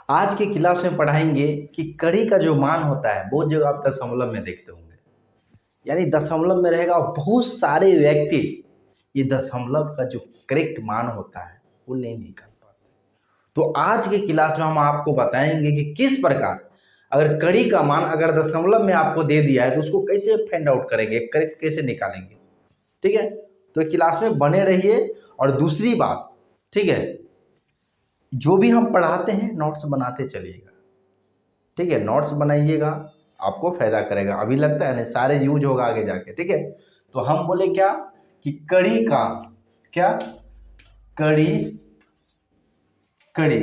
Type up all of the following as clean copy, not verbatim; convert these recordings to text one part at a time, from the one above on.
आज की क्लास में पढ़ाएंगे कि कड़ी का जो मान होता है बहुत जगह आप दशमलव में देखते होंगे, यानी दशमलव में रहेगा और बहुत सारे व्यक्ति ये दशमलव का जो करेक्ट मान होता है वो नहीं निकाल पाते। तो आज की क्लास में हम आपको बताएंगे कि किस प्रकार अगर कड़ी का मान अगर दशमलव में आपको दे दिया है तो उसको कैसे फाइंड आउट करेंगे, करेक्ट कैसे निकालेंगे। ठीक है, तो क्लास में बने रहिए। और दूसरी बात, ठीक है, जो भी हम पढ़ाते हैं नोट्स बनाते चलिएगा। ठीक है, नोट्स बनाइएगा, आपको फायदा करेगा। अभी लगता है ना सारे यूज होगा आगे जाके। ठीक है, तो हम बोले क्या कि कड़ी का क्या, कड़ी कड़ी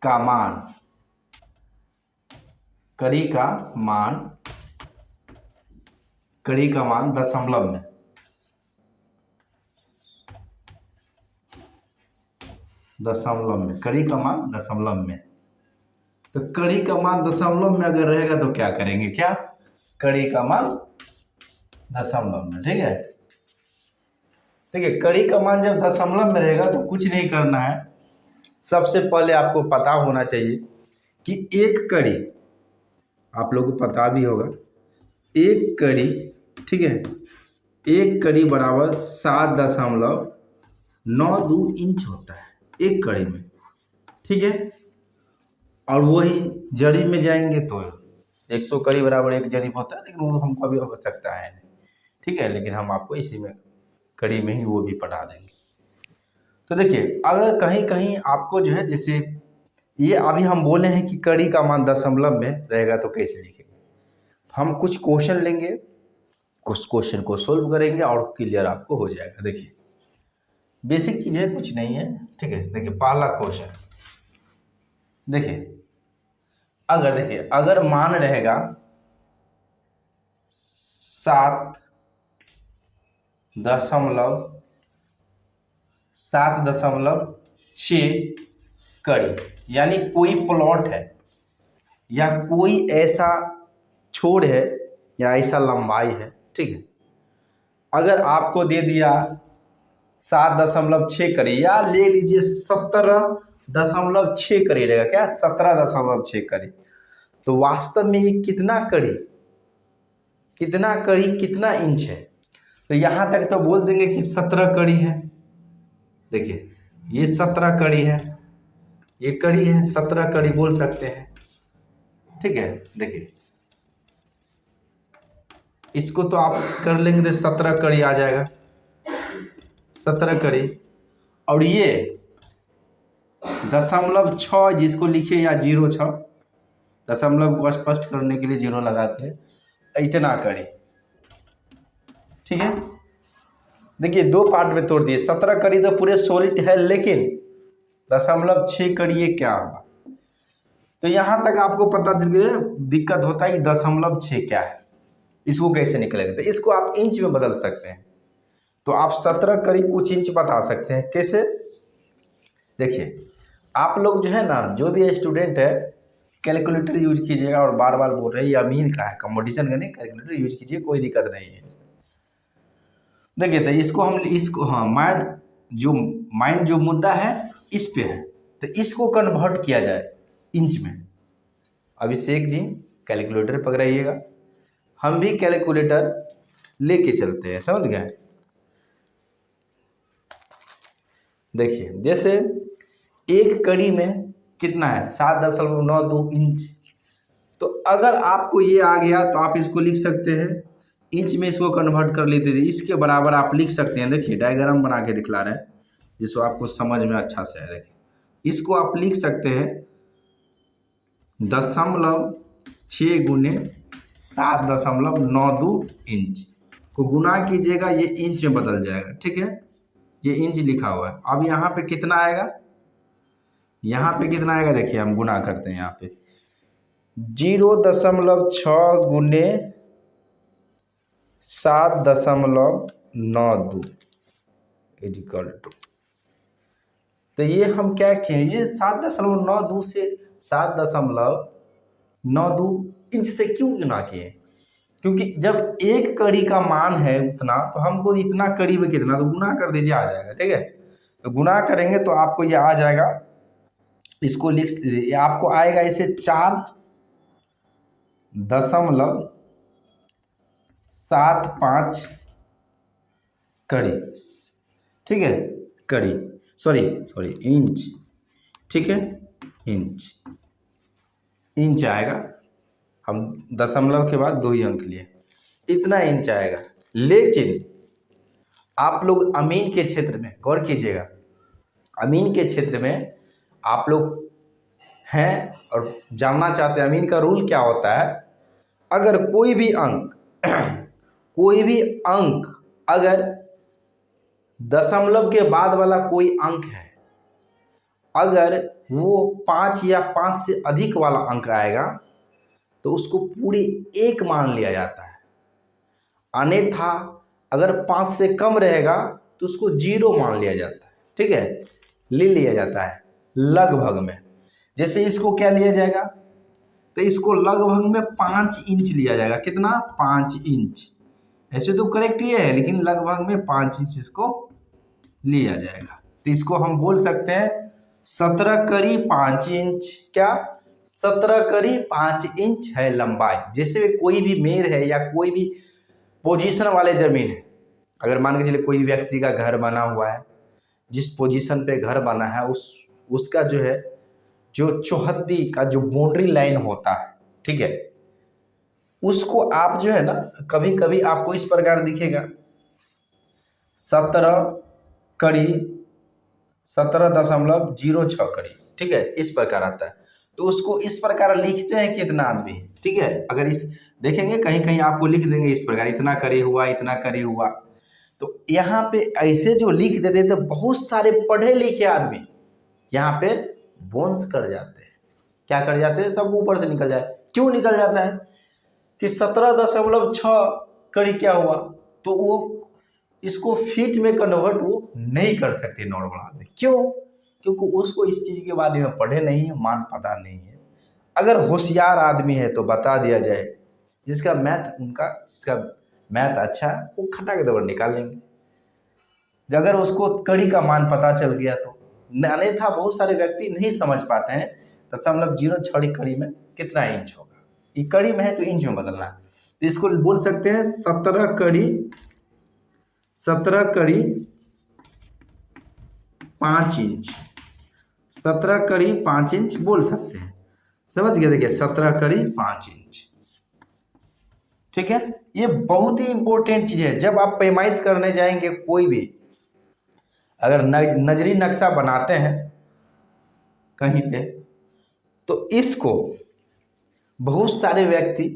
का मान, कड़ी का मान, कड़ी का मान दशमलव में, दशमलव में, कड़ी का मान दशमलव में। तो कड़ी का मान दशमलव में अगर रहेगा तो क्या करेंगे, क्या कड़ी का मान दशमलव में। ठीक है, ठीक है, कड़ी का मान जब दशमलव में रहेगा तो कुछ नहीं करना है। सबसे पहले आपको पता होना चाहिए कि एक कड़ी, आप लोगों को पता भी होगा, एक कड़ी, ठीक है, एक कड़ी बराबर 7.92 इंच होता है एक कड़ी में। ठीक है, और वही जरी में जाएंगे तो 100 कड़ी बराबर एक जरी होता है, लेकिन वो हमको अभी आवश्यकता है नहीं। ठीक है, लेकिन हम आपको इसी में कड़ी में ही वो भी पढ़ा देंगे। तो देखिए, अगर कहीं कहीं आपको जो है, जैसे ये अभी हम बोले हैं कि कड़ी का मान दशमलव में रहेगा तो कैसे लिखेंगे, हम कुछ क्वेश्चन लेंगे, उस क्वेश्चन को सोल्व करेंगे और क्लियर आपको हो जाएगा। देखिए, बेसिक चीज है, कुछ नहीं है। ठीक है, देखिए पहला क्वेश्चन, देखिए अगर मान रहेगा 7.6 कड़ी, यानी कोई प्लॉट है या कोई ऐसा छोर है या ऐसा लंबाई है। ठीक है, अगर आपको दे दिया 7.6 कड़ी, या ले लीजिए 17.6 कड़ी रहेगा, क्या 17.6 कड़ी, तो वास्तव में ये कितना कड़ी, कितना कड़ी, कितना इंच है। तो यहाँ तक तो बोल देंगे कि 17 कड़ी है। देखिए ये 17 कड़ी है, ये कड़ी है, 17 कड़ी बोल सकते हैं। ठीक है, देखिए इसको तो आप कर लेंगे तो 17 कड़ी आ जाएगा, 17 कड़ी। और ये 0.6 जिसको लिखिए या 0.6, दशमलव को स्पष्ट करने के लिए 0 लगाते हैं, इतना कड़ी। ठीक है, देखिए दो पार्ट में तोड़ दिए, 17 कड़ी तो पूरे सॉलिड है, लेकिन 0.6 कड़ी ये क्या होगा। तो यहां तक आपको पता चल गया, दिक्कत होता है कि 0.6 क्या है, इसको कैसे निकलेगा। तो इसको आप इंच में बदल सकते हैं, तो आप 17 कड़ी कुछ इंच बता सकते हैं। कैसे, देखिए आप लोग जो है ना, जो भी स्टूडेंट है, कैलकुलेटर यूज कीजिएगा। और बार बार बोल रहे हैं ये अमीन का है, कंपटीशन का नहीं, कैलकुलेटर यूज कीजिए, कोई दिक्कत नहीं है। देखिए तो इसको हम, इसको हाँ माइंड जो मुद्दा है इस पे है, तो इसको कन्वर्ट किया जाए इंच में। अभिषेक जी कैलकुलेटर पकड़ाइएगा, हम भी कैलकुलेटर लेके चलते हैं, समझ गए। देखिए जैसे एक कड़ी में कितना है, 7.92 इंच। तो अगर आपको ये आ गया तो आप इसको लिख सकते हैं इंच में, इसको कन्वर्ट कर लेते थे, इसके बराबर आप लिख सकते हैं। देखिए डायग्राम बना के दिखला रहे हैं जिसको आपको समझ में अच्छा से है। देखिए इसको आप लिख सकते हैं 0.6 गुने 7.92 इंच को गुना कीजिएगा, ये इंच में बदल जाएगा। ठीक है, ये इंच लिखा हुआ है। अब यहाँ पे कितना आएगा, यहाँ पे कितना आएगा, देखिए हम गुना करते हैं यहाँ पे 0.6 गुने 7.92 इक्वल टू, तो ये हम क्या किए, ये 7.92 से 7.92 इंच से क्यों गुना किए, क्योंकि जब एक कड़ी का मान है उतना, तो हमको इतना कड़ी में कितना, तो गुना कर दीजिए, आ जाएगा। ठीक है, तो गुना करेंगे तो आपको ये आ जाएगा इसको लिख दीजिए, आपको आएगा इसे 4.75 कड़ी, ठीक है, कड़ी, सॉरी इंच, ठीक है, इंच आएगा। हम दशमलव के बाद 2 ही अंक लिए, इतना इंच आएगा। लेकिन आप लोग अमीन के क्षेत्र में गौर कीजिएगा, अमीन के क्षेत्र में आप लोग हैं और जानना चाहते हैं अमीन का रूल क्या होता है। अगर कोई भी अंक अगर दशमलव के बाद वाला कोई अंक है, अगर वो 5 या 5 से अधिक वाला अंक आएगा तो उसको पूरे 1 मान लिया जाता है। अन्यथा अगर 5 से कम रहेगा तो उसको 0 मान लिया जाता है, ठीक है, ले लिया जाता है लगभग में। जैसे इसको क्या लिया जाएगा, तो इसको लगभग में 5 इंच लिया जाएगा। कितना? 5 इंच। ऐसे तो करेक्ट ही है, लेकिन लगभग में 5 इंच इसको लिया जाएगा। तो इसको हम बोल सकते हैं 17 कड़ी 5 इंच। क्या? 17 कड़ी 5 इंच है लंबाई। जैसे कोई भी मेर है या कोई भी पोजीशन वाले जमीन है, अगर मान के चलिए कोई व्यक्ति का घर बना हुआ है, जिस पोजीशन पे घर बना है उसका जो है जो चौहद्दी का जो बाउंड्री लाइन होता है, ठीक है, उसको आप जो है ना कभी कभी आपको इस प्रकार दिखेगा 17.06 कड़ी, ठीक है, इस प्रकार आता है। तो उसको इस प्रकार लिखते हैं कितना आदमी, ठीक है। अगर इस देखेंगे कहीं कहीं आपको लिख देंगे इस प्रकार, इतना कड़ी हुआ, इतना कड़ी हुआ। तो यहाँ पे ऐसे जो लिख देते हैं तो बहुत सारे पढ़े लिखे आदमी यहाँ पे बोन्स कर जाते हैं। क्या कर जाते हैं? सब ऊपर से निकल जाए। क्यों निकल जाता है कि 17.6 कड़ी क्या हुआ, तो वो इसको फीट में कन्वर्ट वो नहीं कर सकते नॉर्मल आदमी। क्यों? क्योंकि उसको इस चीज़ के बारे में पढ़े नहीं है, मान पता नहीं है। अगर होशियार आदमी है तो बता दिया जाए, जिसका मैथ अच्छा है वो खटा के दबर निकाल लेंगे, अगर उसको कड़ी का मान पता चल गया तो। अन्यथा बहुत सारे व्यक्ति नहीं समझ पाते हैं 0.06 कड़ी में कितना इंच होगा। ये कड़ी में है तो इंच में बदलना है, तो इसको बोल सकते हैं 17 कड़ी 5 इंच। 17 कड़ी 5 इंच बोल सकते हैं। समझ गए? देखिए 17 कड़ी 5 इंच, ठीक है। ये बहुत ही इंपॉर्टेंट चीज है। जब आप पैमाइश करने जाएंगे, कोई भी अगर नजरी नक्शा बनाते हैं कहीं पे, तो इसको बहुत सारे व्यक्ति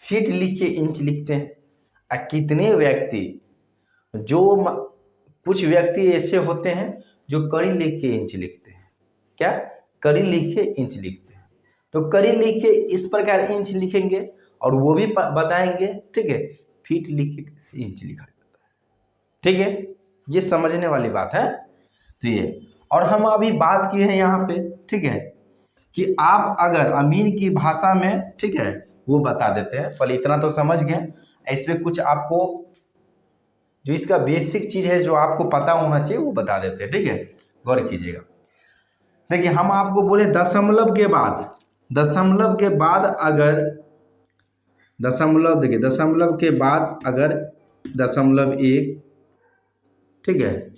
फीट लिख के इंच लिखते हैं। कितने व्यक्ति कुछ व्यक्ति ऐसे होते हैं जो कड़ी लिख के इंच लिखते हैं। क्या? कड़ी लिख के इंच लिखते हैं। तो कड़ी लिख के इस प्रकार इंच लिखेंगे और वो भी बताएंगे, ठीक है, फीट लिख के कैसे इंच लिखा जाता है, ठीक है। ये समझने वाली बात है। तो ये, और हम अभी बात किए हैं यहाँ पे, ठीक है, कि आप अगर अमीन की भाषा में, ठीक है, वो बता देते हैं। पहले इतना तो समझ गए। इसमें कुछ आपको जो इसका बेसिक चीज है जो आपको पता होना चाहिए वो बता देते हैं, ठीक है। गौर कीजिएगा। देखिए हम आपको बोले दशमलव के बाद अगर देखिए दशमलव के बाद अगर 0.1, ठीक है,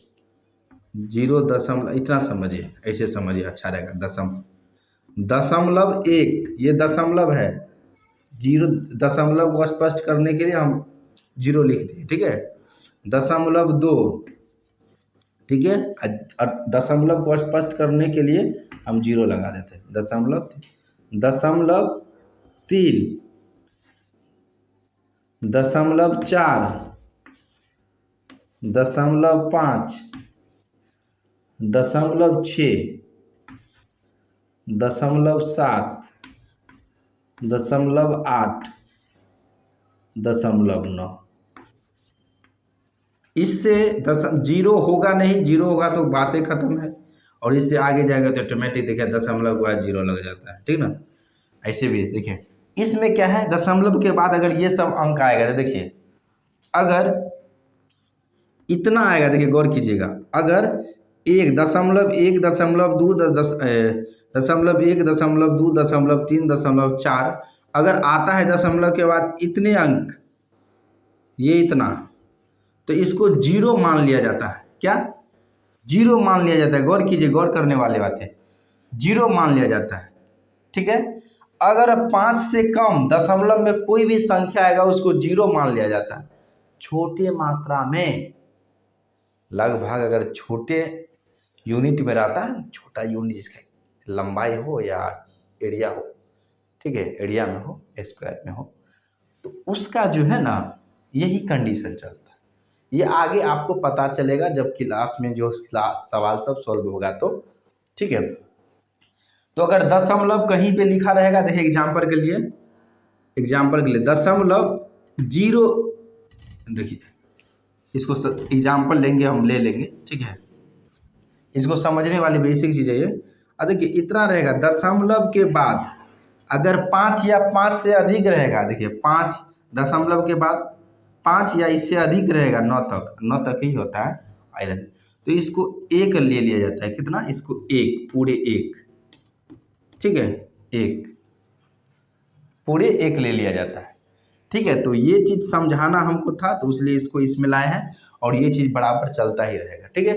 0 इतना समझिए, ऐसे समझिए अच्छा रहेगा। 0.1 ये दशमलव है। 0 दशमलव को स्पष्ट करने के लिए हम 0 लिख दिए, ठीक है। 0.2, ठीक है, 0.0 को स्पष्ट करने के लिए हम 0 लगा देते हैं। 0.3, 0.4, 0.4, 0.5, 0.6, 0.7, 0.8, 0.9। इससे 0 होगा नहीं, 0 होगा तो बातें खत्म है, और इससे आगे जाएगा तो ऑटोमेटिक देखिए दशमलव के बाद 0 लग जाता है, ठीक ना। ऐसे भी देखिए इसमें क्या है, दशमलव के बाद अगर ये सब अंक आएगा तो देखिए अगर इतना आएगा, देखिए गौर कीजिएगा, अगर 1 दशमलव 1 दशमलव 2 दशमलव 1 दशमलव 2 दशमलव 3 दशमलव 4 अगर आता है दशमलव के बाद इतने अंक, ये इतना, तो इसको जीरो मान लिया जाता है। क्या? जीरो मान लिया जाता है। गौर कीजिए, गौर करने वाले बात है, जीरो मान लिया जाता है। ठीक है। अगर 5 से कम दशमलव में कोई भी संख्या आएगा उसको जीरो मान लिया जाता है। छोटे मात्रा में लगभग अगर छोटे यूनिट में रहता है, छोटा यूनिट जिसका लंबाई हो या एरिया हो, ठीक है, एरिया में हो, स्क्वायर में हो, तो उसका जो है ना यही कंडीशन चलता है। ये आगे आपको पता चलेगा जब क्लास में जो सवाल सब सॉल्व होगा तो। ठीक है। तो अगर दशमलव कहीं पे लिखा रहेगा, देखिए एग्जाम्पल के लिए दशमलव जीरो, देखिए इसको एग्जाम्पल लेंगे, हम ले लेंगे। ठीक है। इसको समझने वाली बेसिक चीज़ है ये। देखिए इतना रहेगा, दशमलव के बाद अगर 5 या 5 से अधिक रहेगा, देखिए 5 दशमलव के बाद 5 या इससे अधिक रहेगा, 9 तक ही होता है आइदन, तो इसको 1 ले लिया जाता है। कितना? इसको 1, पूरे 1। ठीक है, 1 पूरे 1 ले लिया जाता है। ठीक है। तो ये चीज़ समझाना हमको था, तो इसलिए इसको इसमें लाए हैं, और ये चीज़ बराबर चलता ही रहेगा। ठीक है।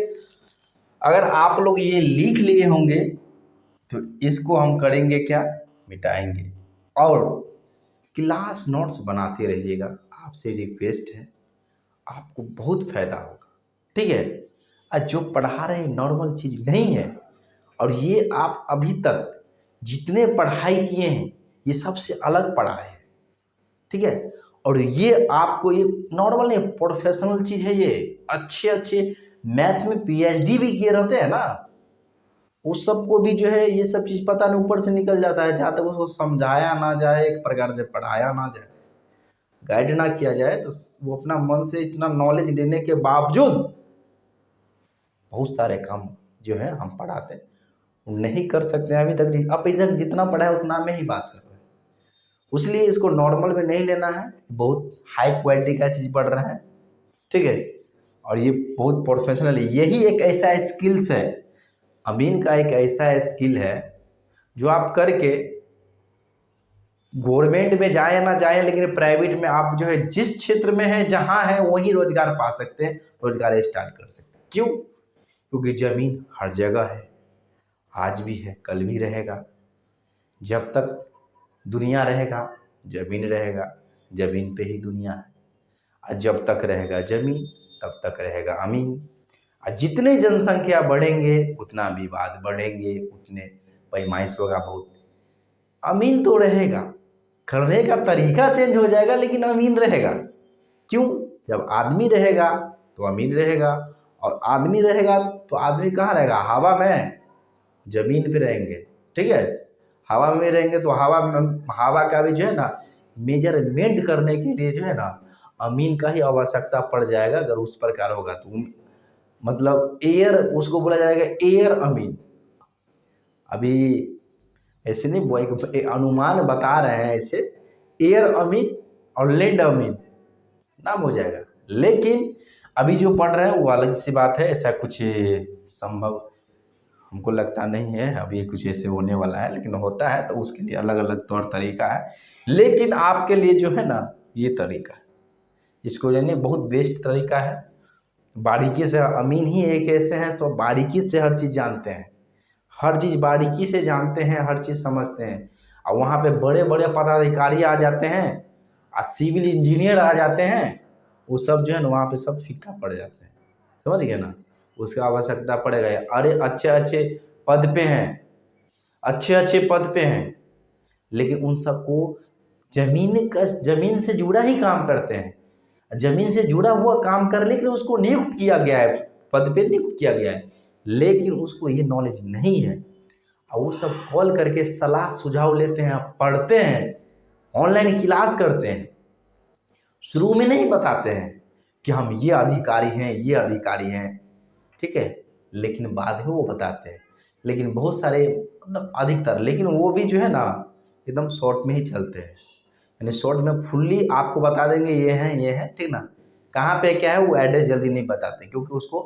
अगर आप लोग ये लिख लिए होंगे तो इसको हम करेंगे क्या? मिटाएंगे। और क्लास नोट्स बनाते रहिएगा, आपसे रिक्वेस्ट है, आपको बहुत फायदा होगा। ठीक है। और जो पढ़ा रहे नॉर्मल चीज़ नहीं है, और ये आप अभी तक जितने पढ़ाई किए हैं ये सबसे अलग पढ़ाई है। ठीक है। और ये आपको ये नॉर्मल नहीं, प्रोफेशनल चीज़ है ये। अच्छे मैथ में PhD भी किए रहते हैं ना, उस सबको भी जो है ये सब चीज़ पता नहीं ऊपर से निकल जाता है। जहाँ तक उसको समझाया ना जाए, एक प्रकार से पढ़ाया ना जाए, गाइड ना किया जाए, तो वो अपना मन से इतना नॉलेज लेने के बावजूद बहुत सारे काम जो है हम पढ़ाते हैं वो नहीं कर सकते हैं अभी तक जितना पढ़ा है उतना में ही बात कर रहे हैं। इसलिए इसको नॉर्मल में नहीं लेना है, बहुत हाई क्वालिटी का चीज़ पढ़ रहे हैं। ठीक है। और ये बहुत प्रोफेशनल है। यही एक ऐसा स्किल्स है, अमीन का एक ऐसा स्किल है जो आप करके गवर्नमेंट में जाए या ना जाए, लेकिन प्राइवेट में आप जो है जिस क्षेत्र में है, जहाँ है, वहीं रोजगार पा सकते हैं, रोजगार स्टार्ट कर सकते हैं। क्यों? क्योंकि जमीन हर जगह है, आज भी है, कल भी रहेगा। जब तक दुनिया रहेगा जमीन रहेगा, जमीन पे ही दुनिया है। और जब तक रहेगा जमीन तब तक रहेगा अमीन। और जितने जनसंख्या बढ़ेंगे उतना विवाद बढ़ेंगे, उतने पैमाइश होगा बहुत। अमीन तो रहेगा, करने का तरीका चेंज हो जाएगा, लेकिन अमीन रहेगा। क्यों? जब आदमी रहेगा तो अमीन रहेगा, और आदमी रहेगा तो आदमी कहाँ रहेगा? हवा में, जमीन पे रहेंगे। ठीक है। हवा में रहेंगे तो हवा का भी जो है ना मेजरमेंट करने के लिए जो है ना अमीन का ही आवश्यकता पड़ जाएगा। अगर उस प्रकार होगा तो मतलब एयर, उसको बोला जाएगा एयर अमीन। अभी ऐसे नहीं, वो एक अनुमान बता रहे हैं, ऐसे एयर अमीन और लैंड अमीन नाम हो जाएगा। लेकिन अभी जो पढ़ रहे हैं वो अलग सी बात है, ऐसा कुछ संभव हमको लगता नहीं है अभी कुछ ऐसे होने वाला है, लेकिन होता है तो उसके लिए अलग अलग तौर तरीका है। लेकिन आपके लिए जो है ना ये तरीका है, इसको जानिए, बहुत बेस्ट तरीका है। बारीकी से, अमीन ही एक ऐसे हैं सब बारीकी से हर चीज़ जानते हैं, हर चीज़ बारीकी से जानते हैं, हर चीज़ समझते हैं। और वहाँ पे बड़े बड़े पदाधिकारी आ जाते हैं और सिविल इंजीनियर आ जाते हैं, वो सब जो है ना वहाँ पे सब फीका पड़ जाते हैं। समझ गए ना? उसका आवश्यकता पड़ेगा। अरे अच्छे पद पे हैं, अच्छे पद पे हैं, लेकिन उन सबको जमीन से जुड़ा ही काम करते हैं। जमीन से जुड़ा हुआ काम करने के लिए उसको नियुक्त किया गया है, पद पे नियुक्त किया गया है, लेकिन उसको ये नॉलेज नहीं है। और वो सब कॉल करके सलाह सुझाव लेते हैं, पढ़ते हैं, ऑनलाइन क्लास करते हैं। शुरू में नहीं बताते हैं कि हम ये अधिकारी हैं, ठीक है, लेकिन बाद में वो बताते हैं। लेकिन बहुत सारे मतलब अधिकतर, लेकिन वो भी जो है ना एकदम शॉर्ट में ही चलते हैं, यानी शॉर्ट में फुल्ली आपको बता देंगे ये है, ठीक ना, कहाँ पे क्या है वो एड्रेस जल्दी नहीं बताते, क्योंकि उसको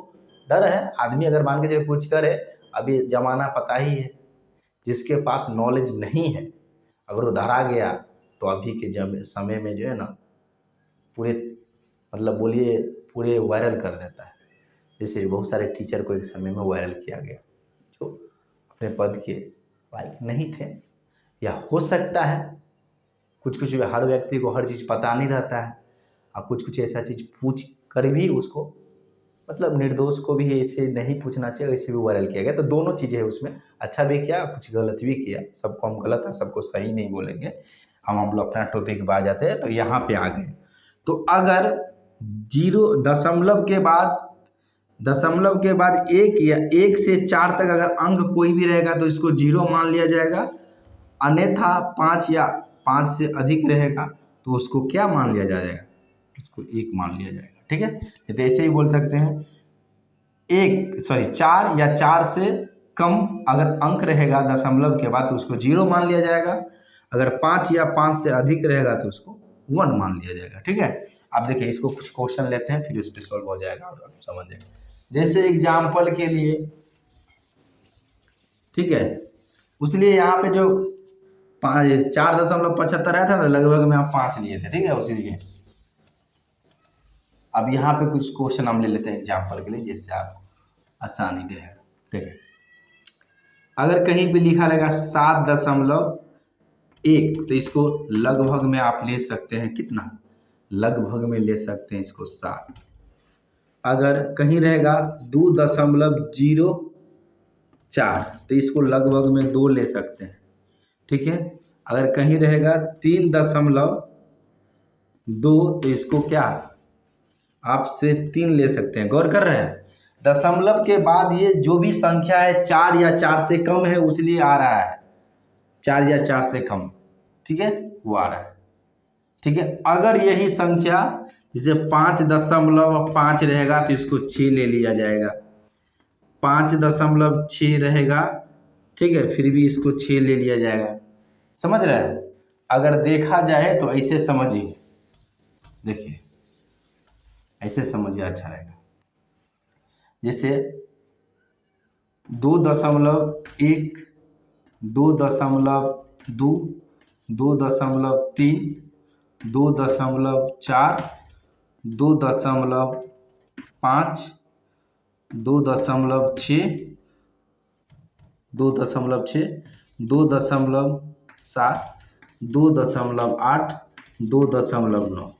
डर है। आदमी अगर मान के चलिए कुछ करे, अभी ज़माना पता ही है, जिसके पास नॉलेज नहीं है अगर वो धरा गया तो अभी के जब समय में जो है ना पूरे मतलब बोलिए पूरे वायरल कर देता है। जैसे बहुत सारे टीचर को एक समय में वायरल किया गया जो अपने पद के लायक नहीं थे, या हो सकता है कुछ कुछ हर व्यक्ति को हर चीज़ पता नहीं रहता है, और कुछ कुछ ऐसा चीज़ पूछ कर भी उसको मतलब निर्दोष को भी ऐसे नहीं पूछना चाहिए, ऐसे भी वायरल किया गया। तो दोनों चीज़ें है उसमें, अच्छा भी किया कुछ गलत भी किया। सबको हम गलत है सबको सही नहीं बोलेंगे, हम लोग अपना टॉपिक पे आ जाते हैं। तो यहाँ पे आ गए, तो अगर दशमलव के बाद एक या एक से 4 तक अगर अंक कोई भी रहेगा तो इसको 0 मान लिया जाएगा, अन्यथा 5 या 5 से अधिक रहेगा तो उसको क्या मान लिया जाएगा, उसको 1 मान लिया जाएगा। ठीक है, तो ऐसे ही बोल सकते हैं 4 या 4 से कम अगर अंक रहेगा दशमलव के बाद तो उसको 0 मान लिया जाएगा, अगर 5 या 5 से अधिक रहेगा तो उसको 1 मान लिया जाएगा। ठीक है, अब देखिए इसको कुछ क्वेश्चन लेते हैं फिर उस पर सॉल्व हो जाएगा और आप समझ जाएंगे। जैसे एग्जाम्पल के लिए, ठीक है, उसलिए यहाँ पे जो 4.75 आया था ना, लगभग में आप 5 लिए थे। ठीक है, उसी लिए अब यहाँ पे कुछ क्वेश्चन हम ले लेते हैं एग्जाम्पल के लिए, जिससे आप आसानी रहे। ठीक है, अगर कहीं पे लिखा रहेगा 7.1 तो इसको लगभग में आप ले सकते हैं कितना, लगभग में ले सकते हैं इसको 7। अगर कहीं रहेगा 2.04 तो इसको लगभग में 2 ले सकते हैं। ठीक है, अगर कहीं रहेगा 3.2 तो इसको क्या आप से 3 ले सकते हैं। गौर कर रहे हैं, दशमलव के बाद ये जो भी संख्या है 4 या 4 से कम है उसलिए आ रहा है, 4 या 4 से कम, ठीक है, वो आ रहा है। ठीक है, अगर यही संख्या जैसे 5.5 रहेगा तो इसको 6 ले लिया जाएगा, 5.6 रहेगा, ठीक है, फिर भी इसको 6 ले लिया जाएगा। समझ रहे हैं, अगर देखा जाए तो ऐसे समझिए, देखिए ऐसे समझिए अच्छा रहेगा। जैसे 2.1, 2.2, 2.3, 2.4, 2.5, 2.6, 2.6, 2.7, 2.8, 2.9।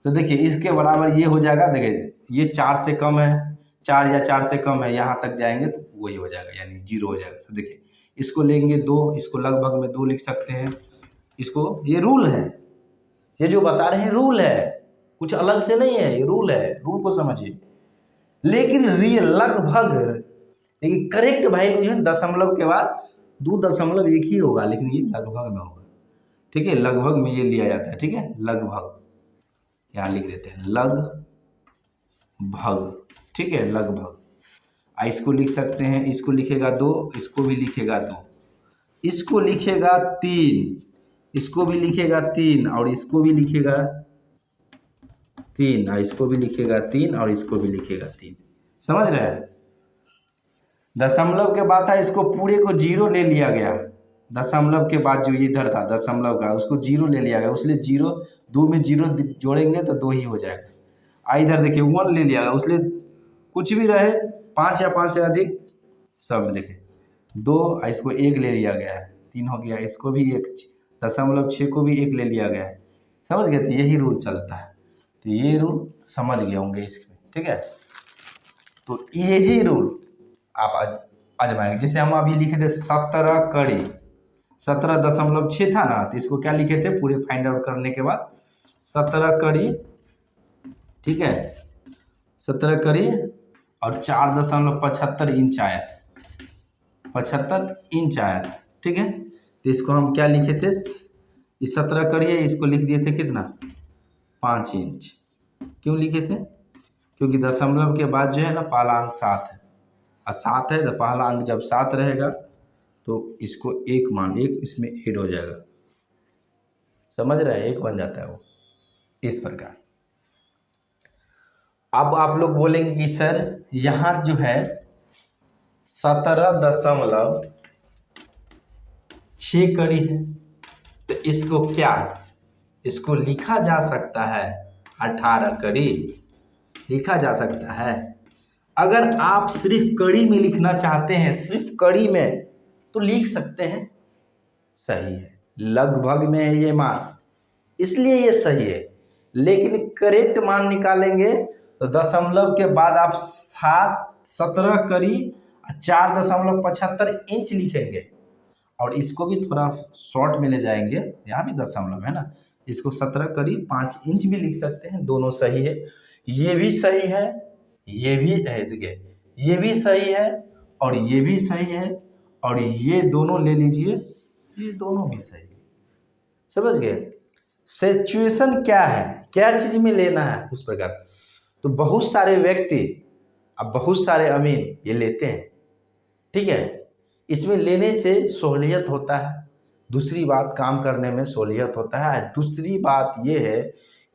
तो देखिए इसके बराबर ये हो जाएगा। देखिए ये 4 से कम है, 4 या 4 से कम है, यहाँ तक जाएंगे तो वही हो जाएगा, यानी 0 हो जाएगा। तो देखिए इसको लेंगे 2, इसको लगभग में 2 लिख सकते हैं। इसको, ये रूल है, ये जो बता रहे हैं रूल है, कुछ अलग से नहीं है, ये रूल है, रूल को समझिए। लेकिन रियल लगभग, लेकिन करेक्ट वैल्यू है दशमलव के बाद 2.1 ही होगा, लेकिन ये लगभग में होगा। ठीक है, लगभग में ये लिया जाता है। ठीक है, लगभग यहाँ लिख देते हैं लगभग। ठीक है, लगभग। इसको लिख सकते हैं, इसको लिखेगा 2, इसको भी लिखेगा 2, इसको लिखेगा 3, इसको भी लिखेगा 3, और इसको भी लिखेगा 3, और इसको भी लिखेगा 3, और इसको भी लिखेगा 3। समझ रहे हैं, दशमलव के बाद था इसको पूरे को 0 ले लिया गया, दशमलव के बाद जो इधर था दशमलव का उसको 0 ले लिया गया, उसलिए 0, 2 में 0 जोड़ेंगे तो 2 ही हो जाएगा। इधर देखिए 1 ले लिया गया, उसलिए कुछ भी रहे 5 या 5 से अधिक सब में देखिए 2, इसको 1 ले लिया गया है, 3 हो गया, इसको भी 1, 0.6 को भी 1 ले लिया गया है। समझ गए, तो यही रूल चलता है। तो ये रूल समझ गए होंगे इसमें। ठीक है, तो यही रूल आप आजमाएंगे। जैसे हम अभी लिखे थे 17 कड़ी, 17.6 था ना, तो इसको क्या लिखे थे पूरे फाइंड आउट करने के बाद 17 कड़ी, ठीक है, 17 कड़ी और 4.75 इंच आया, 75 इंच आया। ठीक है, तो इसको हम क्या लिखे थे, इस 17 कड़ी है, इसको लिख दिए थे कितना, 5 इंच। क्यों लिखे थे, क्योंकि दशमलव के बाद जो है ना पहला अंक 7 है, और 7 है तो पहला अंक जब 7 रहेगा तो इसको 1 इसमें ऐड हो जाएगा। समझ रहे हैं, 1 बन जाता है वो, इस प्रकार। अब आप लोग बोलेंगे कि सर यहाँ जो है 17.6 कड़ी है, तो इसको क्या, इसको लिखा जा सकता है 18 कड़ी, लिखा जा सकता है। अगर आप सिर्फ कड़ी में लिखना चाहते हैं, सिर्फ कड़ी में, तो लिख सकते हैं, सही है, लगभग में है ये मान, इसलिए ये सही है। लेकिन करेक्ट मान निकालेंगे तो दशमलव के बाद आप 17 कड़ी 4.75 इंच लिखेंगे, और इसको भी थोड़ा शॉर्ट में ले जाएंगे, यहाँ भी दशमलव है ना, इसको 17 कड़ी 5 इंच भी लिख सकते हैं, दोनों सही है। ये भी सही है, ये भी है, देखिए ये भी सही है और ये भी सही है, और ये दोनों ले लीजिए, ये दोनों भी सही है। समझ गए? सिचुएशन क्या है, क्या चीज में लेना है उस प्रकार। तो बहुत सारे व्यक्ति, अब बहुत सारे अमीन ये लेते हैं, ठीक है, इसमें लेने से सहूलियत होता है, दूसरी बात काम करने में सहूलियत होता है, दूसरी बात ये है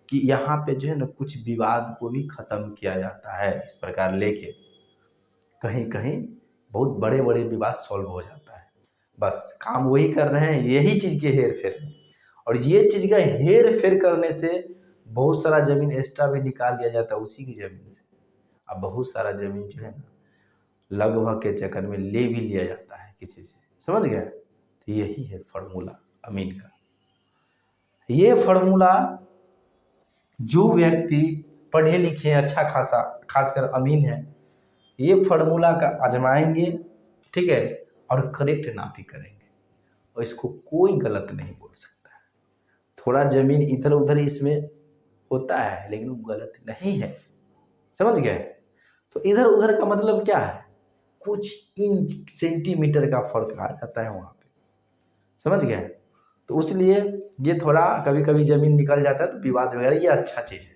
कि यहाँ पे जो है ना कुछ विवाद को भी खत्म किया जाता है, इस प्रकार लेके कहीं कहीं बहुत बड़े बड़े विवाद सॉल्व हो जाता है। बस काम वही कर रहे हैं, यही चीज़ के हेर फेर, और ये चीज़ का हेर फेर करने से बहुत सारा ज़मीन एक्स्ट्रा भी निकाल दिया जाता है उसी की ज़मीन से। अब बहुत सारा ज़मीन जो है ना लगभग के चक्कर में ले भी लिया जाता है किसी से, समझ गया? तो यही है फार्मूला अमीन का। ये फार्मूला जो व्यक्ति पढ़े लिखे अच्छा खासा, खासकर अमीन है, ये फार्मूला का आजमाएंगे, ठीक है, और करेक्ट ना भी करेंगे, और इसको कोई गलत नहीं बोल सकता है। थोड़ा जमीन इधर उधर इसमें होता है लेकिन वो गलत नहीं है, समझ गए? तो इधर उधर का मतलब क्या है, कुछ इंच सेंटीमीटर का फर्क आ जाता है वहाँ पे, समझ गए? तो इसलिए ये थोड़ा कभी कभी ज़मीन निकल जाता है तो विवाद वगैरह, ये अच्छा चीज़ है,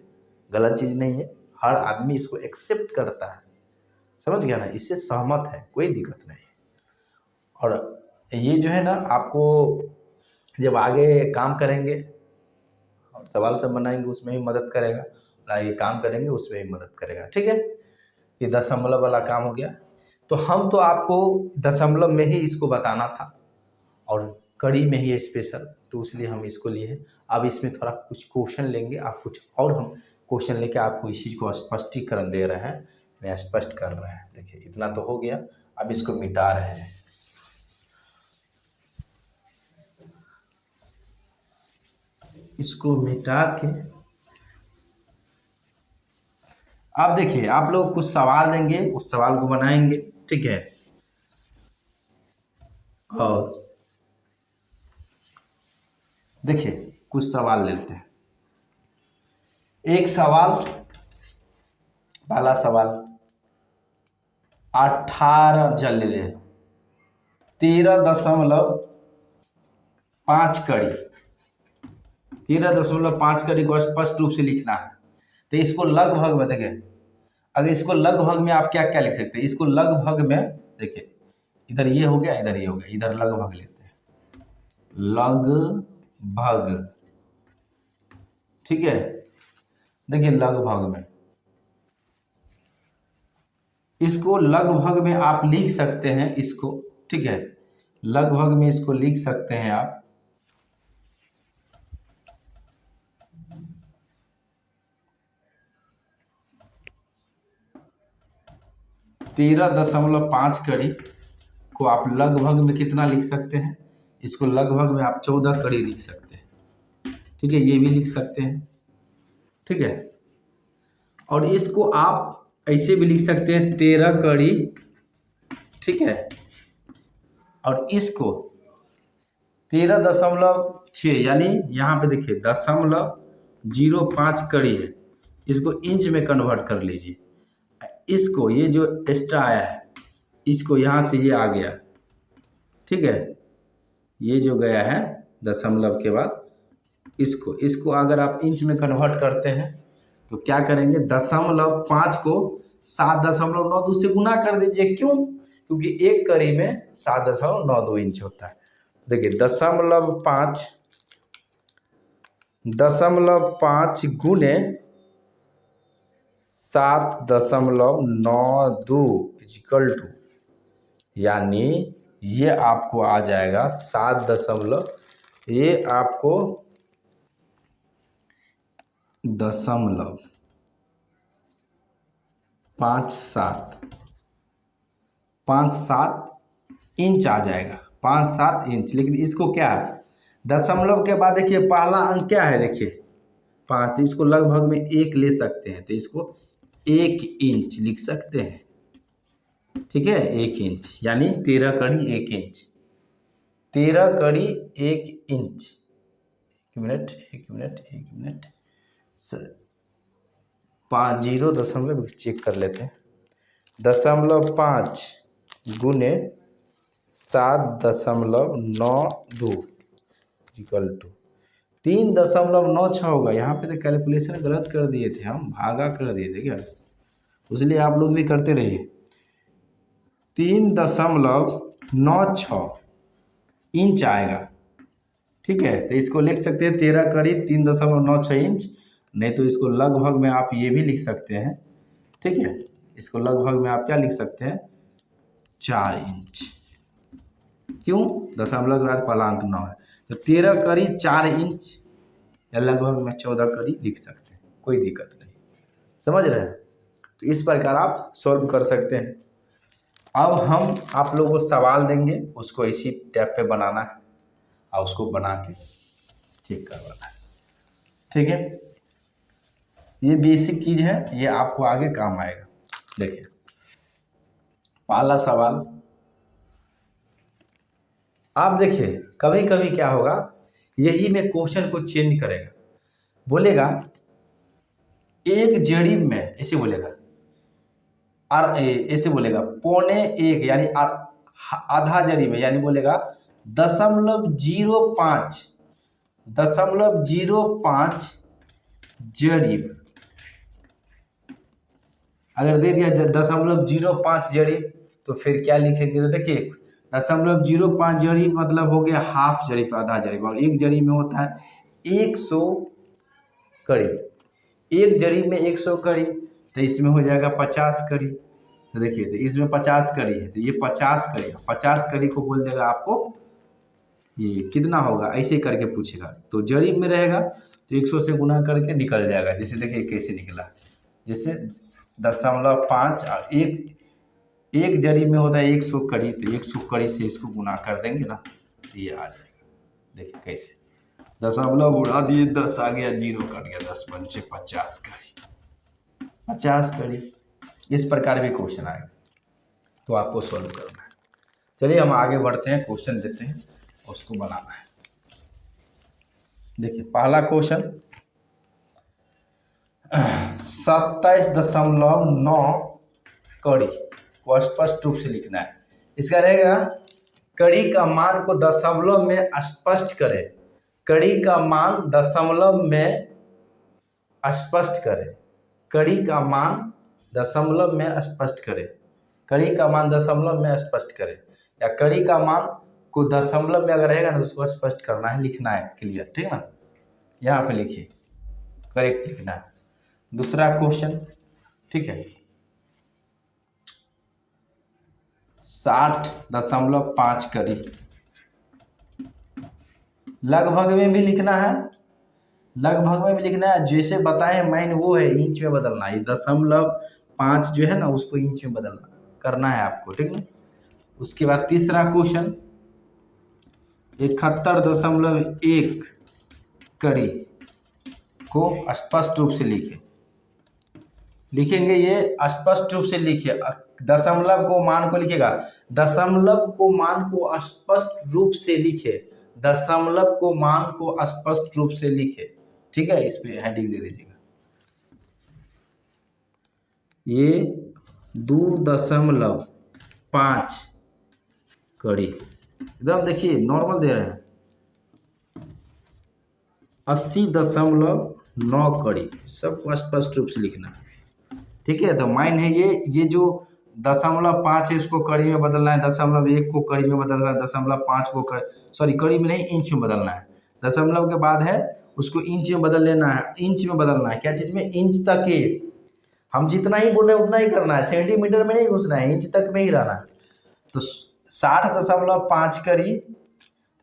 गलत चीज़ नहीं है, हर आदमी इसको एक्सेप्ट करता है, समझ गया ना, इससे सहमत है, कोई दिक्कत नहीं है। और ये जो है ना आपको जब आगे काम करेंगे और सवाल सब बनाएंगे उसमें भी मदद करेगा, और आगे काम करेंगे उसमें भी मदद करेगा, ठीक है? ये दशमलव वाला काम हो गया। तो हम तो आपको दशमलव में ही इसको बताना था और कड़ी में ही स्पेशल, तो इसलिए हम इसको लिए। अब इसमें थोड़ा कुछ क्वेश्चन लेंगे, आप कुछ और हम क्वेश्चन लेके आपको इस चीज़ को स्पष्टीकरण दे रहे हैं, मैं स्पष्ट कर रहे हैं। देखिए इतना तो हो गया, अब इसको मिटा रहे हैं। इसको मिटा के आप देखिए, आप लोग कुछ सवाल देंगे, उस सवाल को बनाएंगे, ठीक है? और देखिए कुछ सवाल लेते हैं। एक सवाल, पहला सवाल 18 जल ले 13.5 कड़ी, 13.5 कड़ी को स्पष्ट रूप से लिखना है। तो इसको लगभग में देखें, अगर इसको लगभग में आप क्या क्या लिख सकते हैं, इसको लगभग में देखिए, इधर ये हो गया, इधर ये हो गया, इधर लगभग लेते हैं, लगभग, ठीक है? देखिए लगभग में, इसको लगभग में आप लिख सकते हैं इसको, ठीक है? लगभग में इसको लिख सकते हैं आप 13.5 कड़ी को आप लगभग में कितना लिख सकते हैं, इसको लगभग में आप 14 कड़ी लिख सकते हैं, ठीक है? ये भी लिख सकते हैं, ठीक है? और इसको आप ऐसे भी लिख सकते हैं 13 कड़ी, ठीक है? और इसको 13.6, यानी यहाँ पे देखिए 0.05 कड़ी है, इसको इंच में कन्वर्ट कर लीजिए। इसको ये जो एक्स्ट्रा आया है इसको यहाँ से ये आ गया, ठीक है? ये जो गया है दशमलव के बाद, इसको अगर आप इंच में कन्वर्ट करते हैं तो क्या करेंगे, 0.5 को 7.92 से गुना कर दीजिए। क्यों? क्योंकि एक कड़ी में 7.92 इंच होता है। देखिए 0.5 गुने 7.92 इक्वल टू, यानी ये आपको आ जाएगा 7.57 इंच आ जाएगा, 57 इंच। लेकिन इसको क्या है, दशमलव के बाद देखिए पहला अंक क्या है, देखिए 5, तो इसको लगभग में 1 ले सकते हैं, तो इसको 1 इंच लिख सकते हैं। ठीक है, 1 इंच यानी 13 कड़ी 1 इंच, 13 कड़ी 1 इंच। एक मिनट सर, 0.5 चेक कर लेते हैं। 0.5 गुने 7.92 इक्वल टू 3.96 होगा। यहाँ पे तो कैलकुलेशन गलत कर दिए थे हम, भागा कर दिए थे क्या, इसलिए आप लोग भी करते रहिए। 3.96 इंच आएगा। ठीक है, तो इसको लिख सकते हैं 13 करीब 3.96 इंच, नहीं तो इसको लगभग में आप ये भी लिख सकते हैं। ठीक है, इसको लगभग में आप क्या लिख सकते हैं, 4 इंच। क्यों, दशमलव के बाद पलांक 9 है, तो 13 करीब 4 इंच या लगभग में 14 करीब लिख सकते हैं, कोई दिक्कत नहीं। समझ रहे हैं, तो इस प्रकार आप सॉल्व कर सकते हैं। अब हम आप लोगों को सवाल देंगे, उसको इसी टैप पे बनाना है और उसको बना के ठीक करवाना है। ठीक है, ये बेसिक चीज़ है, ये आपको आगे काम आएगा। देखिए पहला सवाल, आप देखिए कभी कभी क्या होगा, यही में क्वेश्चन को चेंज करेगा, बोलेगा एक जरीब में, ऐसे बोलेगा और ऐसे बोलेगा 1.25 यानी आधा जरीब में, यानी बोलेगा 0.05 जरीब। अगर दे दिया 0.05 जरीब तो फिर क्या लिखेंगे, तो देखिए 0.05 जरीब मतलब हो गया हाफ जरीब, आधा जरीब, और एक जरीब में होता है 100 कड़ी। एक जरीब में 100 कड़ी, तो इसमें हो जाएगा 50 कड़ी। तो देखिए, तो इसमें 50 कड़ी है, तो ये 50 कड़ी, 50 कड़ी को बोल देगा आपको ये कितना होगा, ऐसे करके पूछेगा। तो जरीब में रहेगा तो 100 से गुना करके निकल जाएगा। जैसे देखिए कैसे निकला, जैसे 0.5 और एक जरीब में होता है 100 कड़ी, तो 100 कड़ी से इसको गुना कर देंगे ना, तो ये आ जाएगा। देखिए कैसे, दशमलव उड़ा दिए, 10 आ गया, 0 कट गया, 10 पंचे 50 कड़ी, 50 कड़ी। इस प्रकार भी क्वेश्चन आएगा, तो आपको सॉल्व करना है। चलिए हम आगे बढ़ते हैं, क्वेश्चन देते हैं, उसको बनाना है। देखिए पहला क्वेश्चन 27.9 कड़ी को स्पष्ट रूप से लिखना है। इसका रहेगा कड़ी का मान को दशमलव में स्पष्ट करें, कड़ी का मान दशमलव में स्पष्ट करें, कड़ी का मान दशमलव में स्पष्ट करें, कड़ी का मान दशमलव में स्पष्ट करें, या कड़ी का मान को दशमलव में अगर रहेगा ना तो उसको स्पष्ट करना है, लिखना है क्लियर। ठीक है ना, यहाँ पे लिखिए, करेक्ट लिखना है। दूसरा क्वेश्चन, ठीक है, 60.5 कड़ी, लगभग में भी लिखना है, लगभग में भी लिखना है, जैसे बताएं मेन वो है, इंच में बदलना है। 0.5 जो है ना उसको इंच में बदलना करना है आपको। ठीक है, उसके बाद तीसरा क्वेश्चन 71.1 कड़ी को स्पष्ट रूप से लिखेंगे, ये स्पष्ट रूप से लिखिए, दशमलव को मान को लिखेगा, दशमलव को मान को स्पष्ट रूप से लिखे, दशमलव को मान को स्पष्ट रूप से लिखे। ठीक है, इस पे हेडिंग दे दीजिएगा, ये 2.5 कड़ी, एकदम देखिए नॉर्मल दे रहे हैं, 80.9 कड़ी, सबको स्पष्ट रूप से लिखना है। ठीक है, तो माइन है ये जो 0.5 है इसको कड़ी में बदलना है, 0.1 को कड़ी में बदलना है, 0.5 को कड़ी में नहीं, इंच में बदलना है। दशमलव के बाद है उसको इंच में बदल लेना है, इंच में बदलना है, क्या चीज़ में, इंच तक के। हम जितना ही बोल रहे हैं उतना ही करना है, सेंटीमीटर में नहीं घुसना है, इंच तक में ही रहना है। तो 60.5 करी,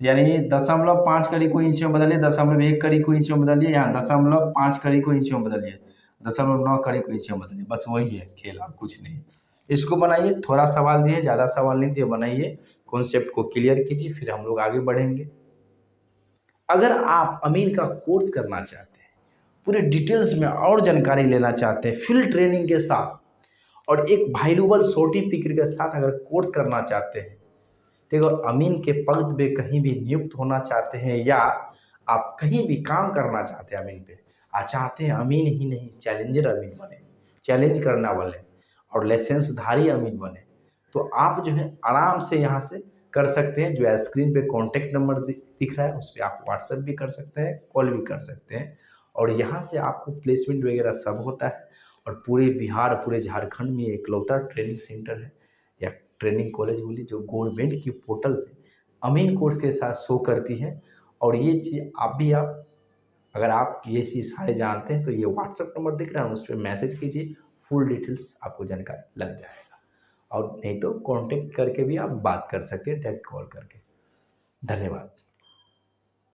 यानी 0.5 कड़ी को इंच में बदलिए, 0.1 कड़ी को इंच में बदलिए, यहाँ 0.5 कड़ी को इंच में बदलिए, 0.9 कड़ी को इंच में बदलिए, बस वही है खेल और कुछ नहीं। इसको बनाइए, थोड़ा सवाल दिए, ज़्यादा सवाल नहीं दिए, बनाइए, कॉन्सेप्ट को क्लियर कीजिए, फिर हम लोग आगे बढ़ेंगे। अगर आप अमीन का कोर्स करना चाहते हैं, पूरे डिटेल्स में और जानकारी लेना चाहते हैं फील्ड ट्रेनिंग के साथ, और एक वैल्यूएबल सर्टिफिकेट के साथ अगर कोर्स करना चाहते हैं, ठीक है, अमीन के पद पे कहीं भी नियुक्त होना चाहते हैं, या आप कहीं भी काम करना चाहते हैं अमीन पे, चाहते हैं अमीन ही नहीं चैलेंजर अमीन बने, चैलेंज करना वाले और लाइसेंसधारी अमीन बने, तो आप जो है आराम से यहाँ से कर सकते हैं। जो स्क्रीन पे कॉन्टैक्ट नंबर दिख रहा है उस पर आप व्हाट्सएप भी कर सकते हैं, कॉल भी कर सकते हैं, और यहाँ से आपको प्लेसमेंट वगैरह सब होता है। और पूरे बिहार, पूरे झारखंड में एकलौता ट्रेनिंग सेंटर है या ट्रेनिंग कॉलेज बोली जो गवर्नमेंट की पोर्टल पे अमीन कोर्स के साथ शो करती है। और ये चीज़ आप भी, आप अगर आप ये चीज़ सारे जानते हैं तो ये व्हाट्सएप नंबर दिख रहा है उस पर मैसेज कीजिए, फुल डिटेल्स आपको जानकारी लग जाएगा। और नहीं तो कांटेक्ट करके भी आप बात कर सकते हैं, डायरेक्ट कॉल करके। धन्यवाद।